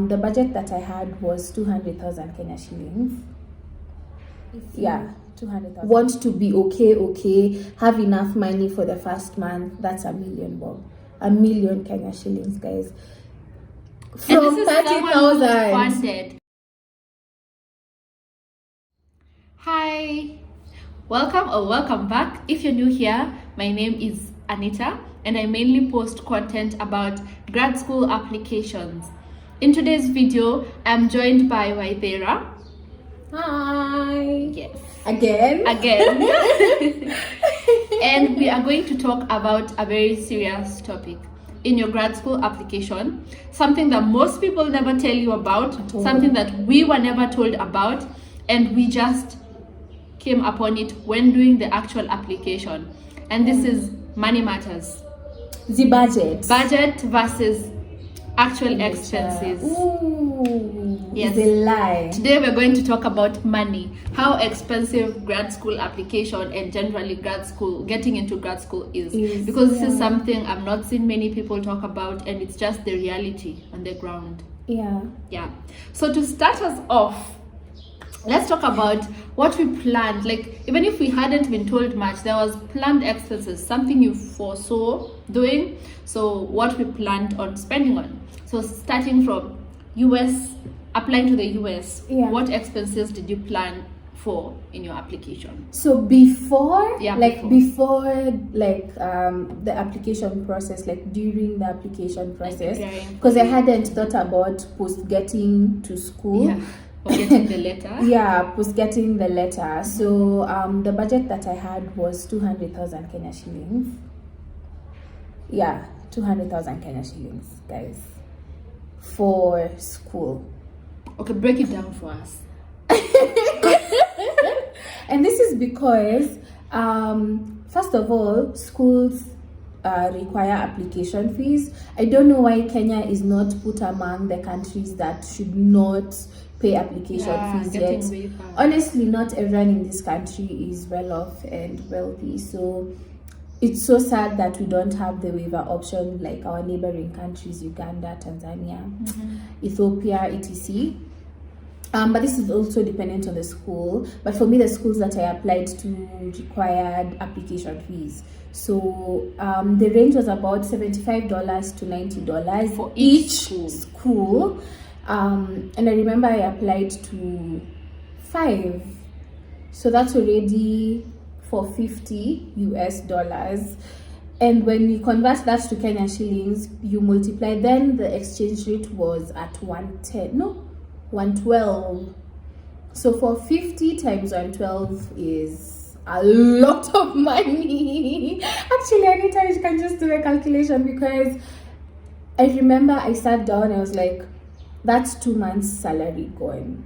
the budget that I had was 200,000 Kenya shillings. Yeah, 200,000. Want to be okay, have enough money for the first month. That's $1 million, Bob. $1 million Kenya shillings, guys. From 30,000. Hi, welcome back. If you're new here, my name is Anita and I mainly post content about grad school applications. In today's video, I'm joined by Waithera. Hi. Yes. Again. And we are going to talk about a very serious topic in your grad school application, something that most people never tell you about, something that we were never told about, and we just came upon it when doing the actual application. And this is money matters. The budget versus actual expenses. Ooh, yes. The lie. Today we're going to talk about money, how expensive grad school application and generally getting into grad school is. Because this is something I've not seen many people talk about, and it's just the reality on the ground. Yeah. So to start us off, let's talk about what we planned. Like, even if we hadn't been told much, there was planned expenses, something you foresaw doing. So what we planned on spending on. So starting from applying to the US, what expenses did you plan for in your application? So before the application process, like during the application process, because I hadn't thought about post getting to school. Or getting the letter. Post getting the letter. So the budget that I had was 200,000 Kenya shillings. 200,000 Kenya shillings, guys, for school. Okay, break it down for us. And this is because first of all, schools require application fees. I don't know why Kenya is not put among the countries that should not pay application fees yet. Honestly, not everyone in this country is well off and wealthy, so it's so sad that we don't have the waiver option like our neighboring countries, Uganda, Tanzania, Ethiopia, etc. But this is also dependent on the school. But for me, the schools that I applied to required application fees. So the range was about $75 to $90 for each school. And I remember I applied to 5. So that's already for $50. And when you convert that to Kenya shillings, you multiply, then the exchange rate was at 112. So for 50 times 112 is a lot of money. Actually, anytime you can just do a calculation, because I remember I sat down, I was like, that's 2 months salary gone.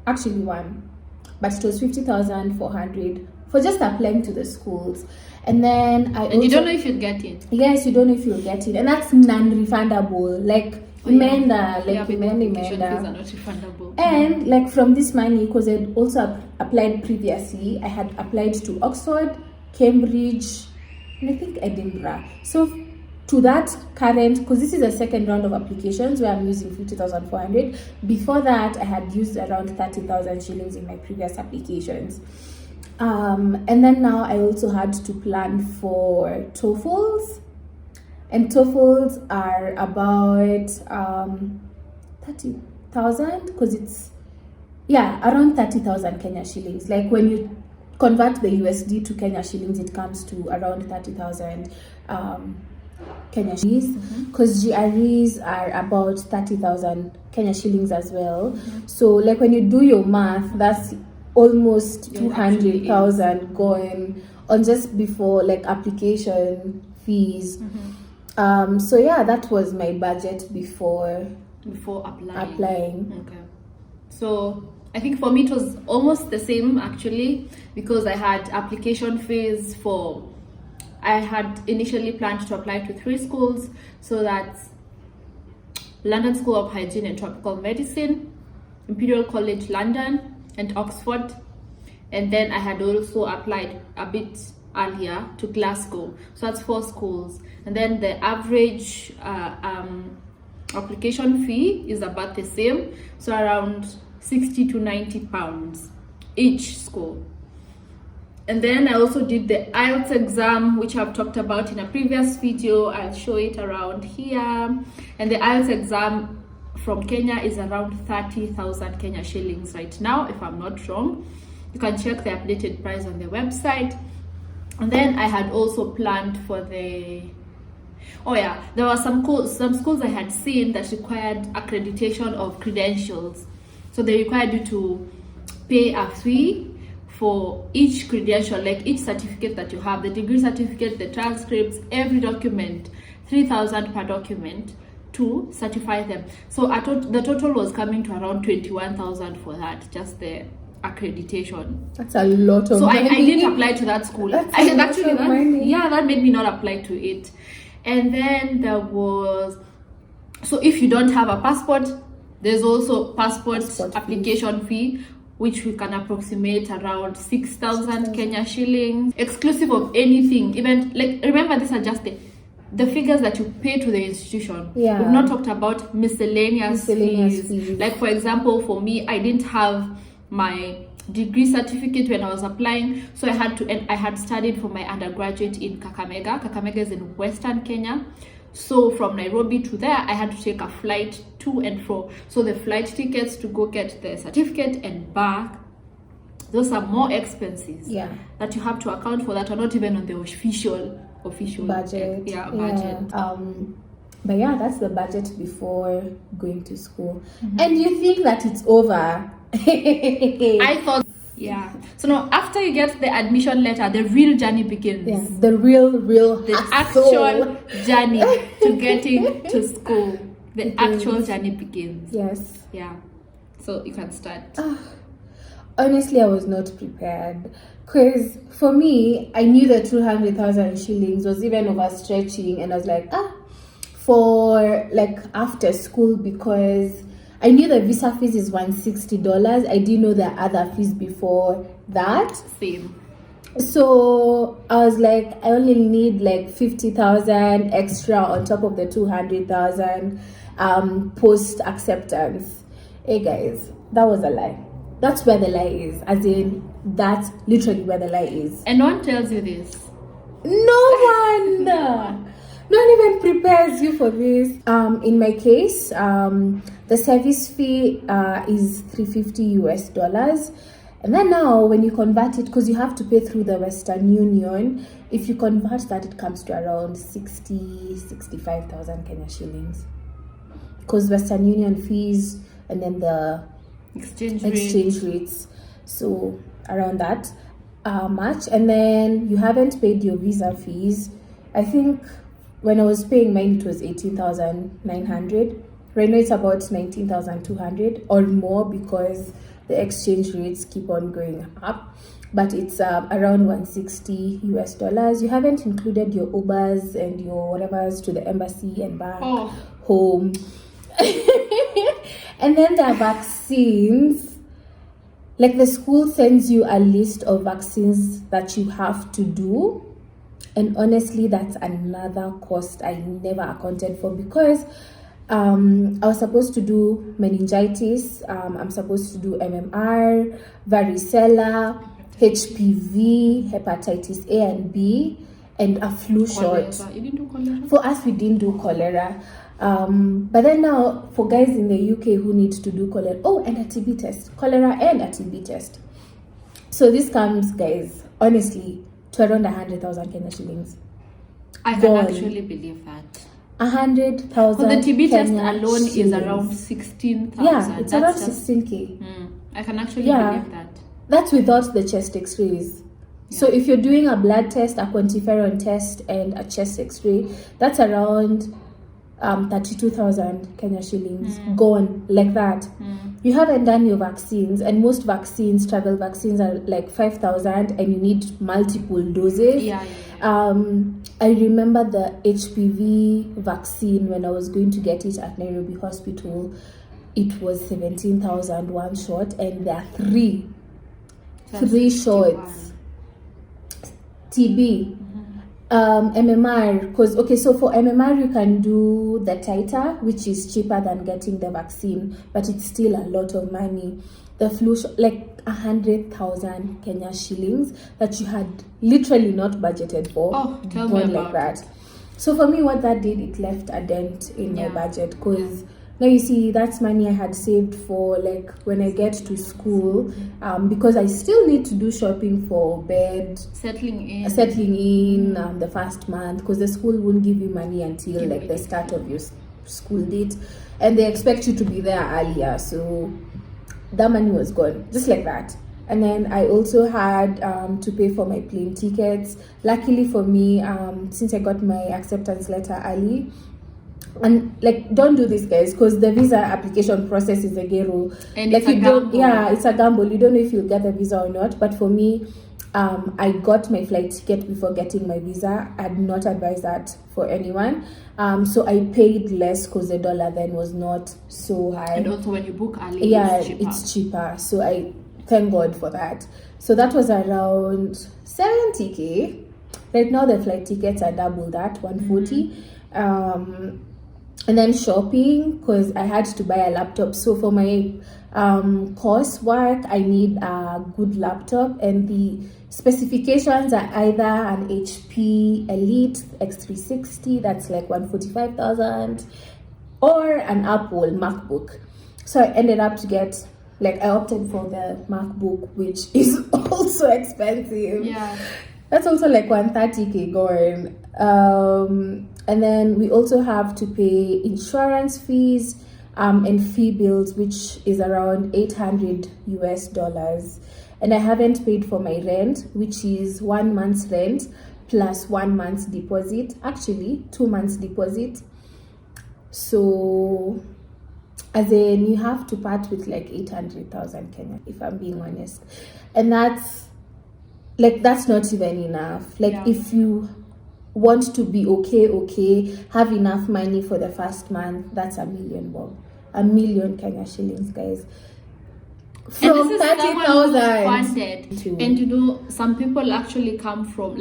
Actually 1, but it was 50,400 for just applying to the schools. And then you don't know if you'll get it. Yes, you don't know if you'll get it, and that's non-refundable. Like Imenda, fees are not refundable. And like from this money, because I'd also applied previously, I had applied to Oxford, Cambridge, and I think Edinburgh. So to that current, because this is the second round of applications where I'm using 50,400. Before that, I had used around 30,000 shillings in my previous applications. And then now I also had to plan for TOEFLs. And TOEFLs are about 30,000, because it's around 30,000 Kenya shillings. Like when you convert the USD to Kenya shillings, it comes to around 30,000 Kenya shillings, because GREs are about 30,000 Kenya shillings as well. So like when you do your math, that's almost 200,000 going on just before like application fees. So that was my budget before applying. Okay. So I think for me it was almost the same actually, because I had application fees I had initially planned to apply to 3 schools. So that's London School of Hygiene and Tropical Medicine, Imperial College London, and Oxford. And then I had also applied a bit earlier to Glasgow. So that's 4 schools. And then the average application fee is about the same, so around 60 to 90 pounds each school. And then I also did the IELTS exam, which I've talked about in a previous video. I'll show it around here. And the IELTS exam from Kenya is around 30,000 Kenya shillings right now, if I'm not wrong. You can check the updated price on the website. And then I had also planned for the... Oh yeah, there were some schools I had seen that required accreditation of credentials. So they required you to pay a fee for each credential, like each certificate that you have, the degree certificate, the transcripts, every document, 3,000 per document to certify them. So the total was coming to around 21,000 for that, just the accreditation. That's a lot of money. So I didn't apply to that school. That's I a lot actually of money. that made me not apply to it. And then there was, so if you don't have a passport, there's also passport application fee, which we can approximate around 6,000 Kenya shillings, exclusive of anything. Even, like, remember, these are just the figures that you pay to the institution. Yeah. We've not talked about miscellaneous fees. Like, for example, for me, I didn't have my degree certificate when I was applying, so I had studied for my undergraduate in Kakamega. Kakamega is in Western Kenya. So from Nairobi to there, I had to take a flight to and fro. So the flight tickets to go get the certificate and back, those are more expenses. Yeah. That you have to account for, that are not even on the official budget. Budget. But yeah, that's the budget before going to school. And you think that it's over. I thought, yeah. So now, after you get the admission letter, the real journey begins. Yeah, the real the actual journey to getting to school. The actual journey begins. Yes. Yeah. So you can start. Honestly, I was not prepared. Because for me, I knew that 200,000 shillings was even overstretching. And I was like, for like after school, because I knew the visa fees is $160. I didn't know the other fees before that. Same. So I was like, I only need like 50,000 extra on top of the 200,000 post acceptance. Hey guys, that was a lie. That's where the lie is. As in, that's literally where the lie is. And no one tells you this. No one. No one even prepares you for this. In my case, the service fee is $350. And then now when you convert it, because you have to pay through the Western Union, if you convert that, it comes to around 65,000 Kenya shillings. Because Western Union fees and then the exchange rates. So around that much. And then you haven't paid your visa fees. I think when I was paying mine, it was 18,900. Right now it's about 19,200 or more because the exchange rates keep on going up. But it's around $160. You haven't included your Ubers and your whatevers to the embassy and back home. And then there are vaccines. Like the school sends you a list of vaccines that you have to do. And honestly, that's another cost I never accounted for because I was supposed to do meningitis, I'm supposed to do MMR, varicella, HPV, hepatitis A and B, and a flu shot. You didn't do cholera? For us, we didn't do cholera. But then now, for guys in the UK who need to do cholera, and a TB test, cholera and a TB test. So this comes, guys, honestly, to around 100,000 Kenya shillings. I can actually believe that. 100,000. So the TB test Kenya alone shillings. is around 16,000. Yeah, it's around 16K. I can actually believe that. That's without the chest x-rays. Yeah. So if you're doing a blood test, a quantiferon test, and a chest x-ray, that's around 32,000 Kenya shillings gone like that. You haven't done your vaccines, and most vaccines, travel vaccines, are like 5,000, and you need multiple doses. I remember the HPV vaccine when I was going to get it at Nairobi Hospital. It was 17,000 one shot, and there are three shots. TB. MMR, because so for MMR you can do the titer, which is cheaper than getting the vaccine, but it's still a lot of money. The flu like 100,000 Kenya shillings that you had literally not budgeted for. Oh, tell me about that. So for me, what that did, it left a dent in my budget, because now you see that's money I had saved for like when I get to school, because I still need to do shopping for bed, settling in the first month, because the school won't give you money until like the start of your school date, and they expect you to be there earlier. So that money was gone just like that. And then I also had to pay for my plane tickets. Luckily for me, since I got my acceptance letter early, and like don't do this, guys, because the visa application process is a gero, and like it's you don't it's a gamble. You don't know if you'll get the visa or not. But for me, I got my flight ticket before getting my visa. I'd not advise that for anyone. So I paid less because the dollar then was not so high, and also when you book early, it's cheaper. So I thank God for that. So that was around 70k. Right now the flight tickets are double that, 140. And then shopping, because I had to buy a laptop. So for my coursework, I need a good laptop, and the specifications are either an HP Elite X360, that's like 145,000, or an Apple MacBook. So I ended up to get, like, I opted for the MacBook, which is also expensive. Yeah. That's also like 130k going. And then we also have to pay insurance fees and fee bills, which is around $800. And I haven't paid for my rent, which is 1 month's rent plus 1 month's deposit. Actually, 2 months deposit. So as in, you have to part with like 800,000 Kenya, if I'm being honest. And that's not even enough. Like, if you want to be okay, have enough money for the first month, that's $1 million, Bob. $1 million Kenya shillings, guys. From 30,000. And you know, some people actually come from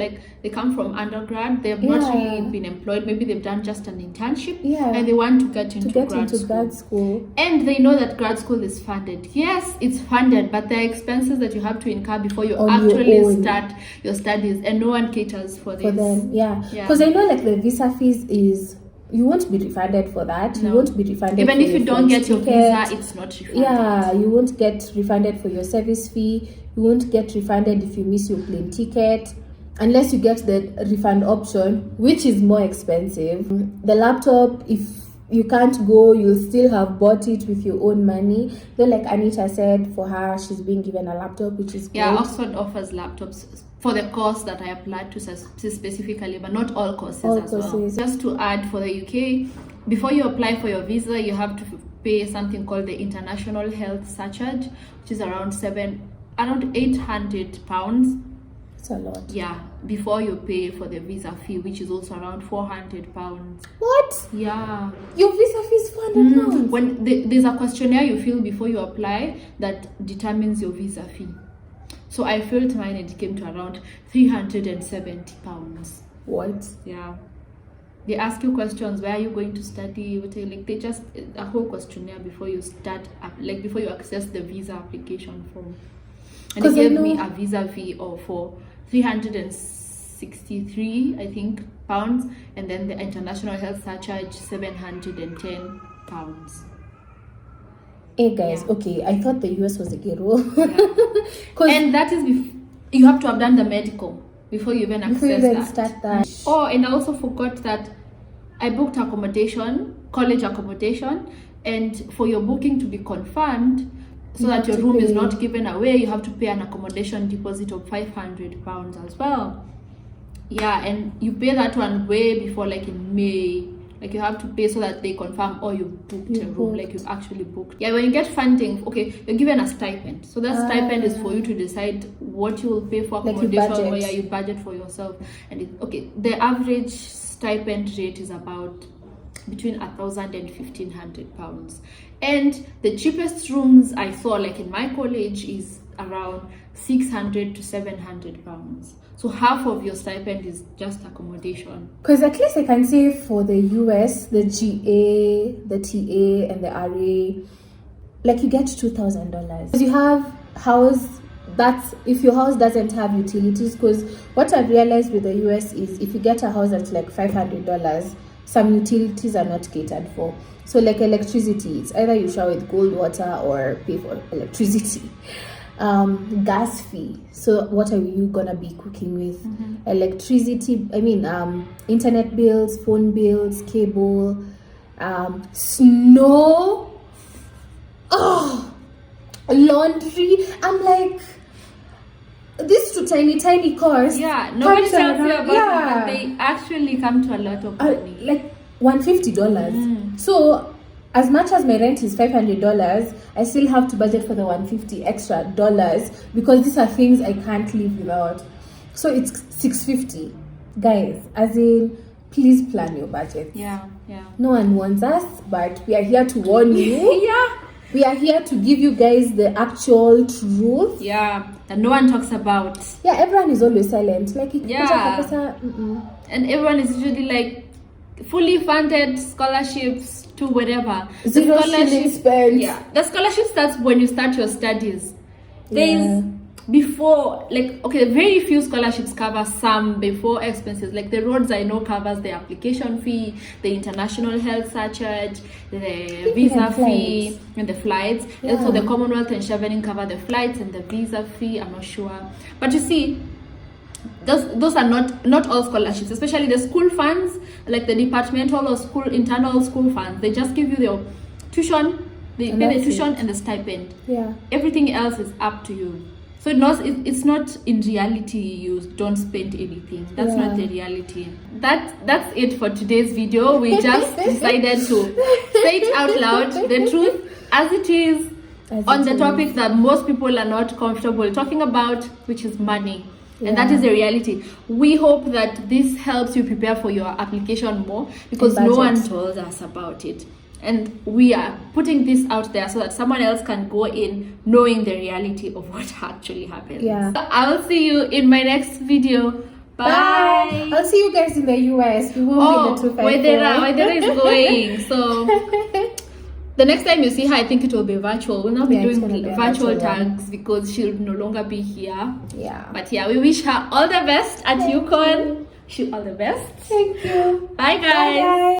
undergrad. They've not really been employed. Maybe they've done just an internship, and they want to get into grad school. And they know that grad school is funded. Yes, it's funded, but there are expenses that you have to incur before you actually start your studies, and no one caters for this. For them, because I know like the visa fees is. You won't be refunded for that. No. You won't be refunded even if you don't get your visa, it's not refunded. Yeah, you won't get refunded for your service fee. You won't get refunded if you miss your plane ticket, unless you get the refund option, which is more expensive. The laptop, if you can't go, you'll still have bought it with your own money. Though, like Anita said, for her, she's being given a laptop, which is great. Oxford offers laptops for the course that I applied to specifically, but not all courses well. Just to add, for the UK, before you apply for your visa, you have to pay something called the international health surcharge, which is around £800. It's a lot. Yeah, before you pay for the visa fee, which is also around £400. What? Yeah. Your visa fee is £400? When there's a questionnaire you fill before you apply that determines your visa fee. So I filled mine and it came to around £370. What? Yeah. They ask you questions. Where are you going to study? Like, they just a whole questionnaire before you start, like before you access the visa application form. And they gave me a visa fee for 363, I think, pounds, and then the international health surcharge £710. Hey guys, okay, I thought the US was a ghetto. And that is you have to have done the medical before you even start that. Oh, and I also forgot that I booked college accommodation, and for your booking to be confirmed, so that your room is not given away, you have to pay an accommodation deposit of £500 as well. Yeah, and you pay that one way before, like in May. Like, you have to pay so that they confirm, you booked a room, like you've actually booked. Yeah, when you get funding, okay, you're given a stipend. So that stipend is for you to decide what you will pay for accommodation, or you budget for yourself. And the average stipend rate is about between £1,000 and £1,500. And the cheapest rooms I saw, like in my college, is around 600 to 700 pounds. So half of your stipend is just accommodation. Because at least I can say for the US, the GA, the TA, and the RA, like you get $2,000. You have house. That's if your house doesn't have utilities. Because what I've realized with the US is if you get a house that's like $500, some utilities are not catered for. So like electricity, it's either you shower with cold water or pay for electricity. Gas fee. So what are you gonna be cooking with? Electricity. Internet bills, phone bills, cable, snow. Oh, laundry. I'm like, these two tiny costs. Yeah, nobody tells you about it, but they actually come to a lot of money. Like $150. So as much as my rent is $500, I still have to budget for the $150 extra because these are things I can't live without. So it's $650. Guys, as in, please plan your budget. Yeah. No one warns us, but we are here to warn you. Yeah. We are here to give you guys the actual truth. Yeah, that no one talks about. Yeah, everyone is always silent. Like, yeah. And everyone is usually like fully funded scholarships to whatever. Zero shilling spent. Yeah, the scholarship starts when you start your studies. There's before, like, okay, very few scholarships cover some before expenses. Like the roads I know covers the application fee, the international health surcharge, the visa fee, and the flights. Yeah. Also the Commonwealth and Chevening cover the flights and the visa fee. I'm not sure, but you see, those are not all scholarships, especially the school funds, like the departmental or school internal school funds. They just give you the tuition, they pay the tuition and the stipend. Yeah, everything else is up to you. So it's not in reality you don't spend anything. That's not the reality. That's it for today's video. We just decided to say it out loud, the truth as it is, on the topic that most people are not comfortable talking about, which is money. And that is the reality. We hope that this helps you prepare for your application more, because no one told us about it. And we are putting this out there so that someone else can go in knowing the reality of what actually happens. Yeah. So I'll see you in my next video. Bye. I'll see you guys in the US. We won't be the 254. Waithera is going. So the next time you see her, I think it will be virtual. We'll not be doing virtual tags because she'll no longer be here. Yeah. But yeah, we wish her all the best at UConn. All the best. Thank you. Bye guys. Bye.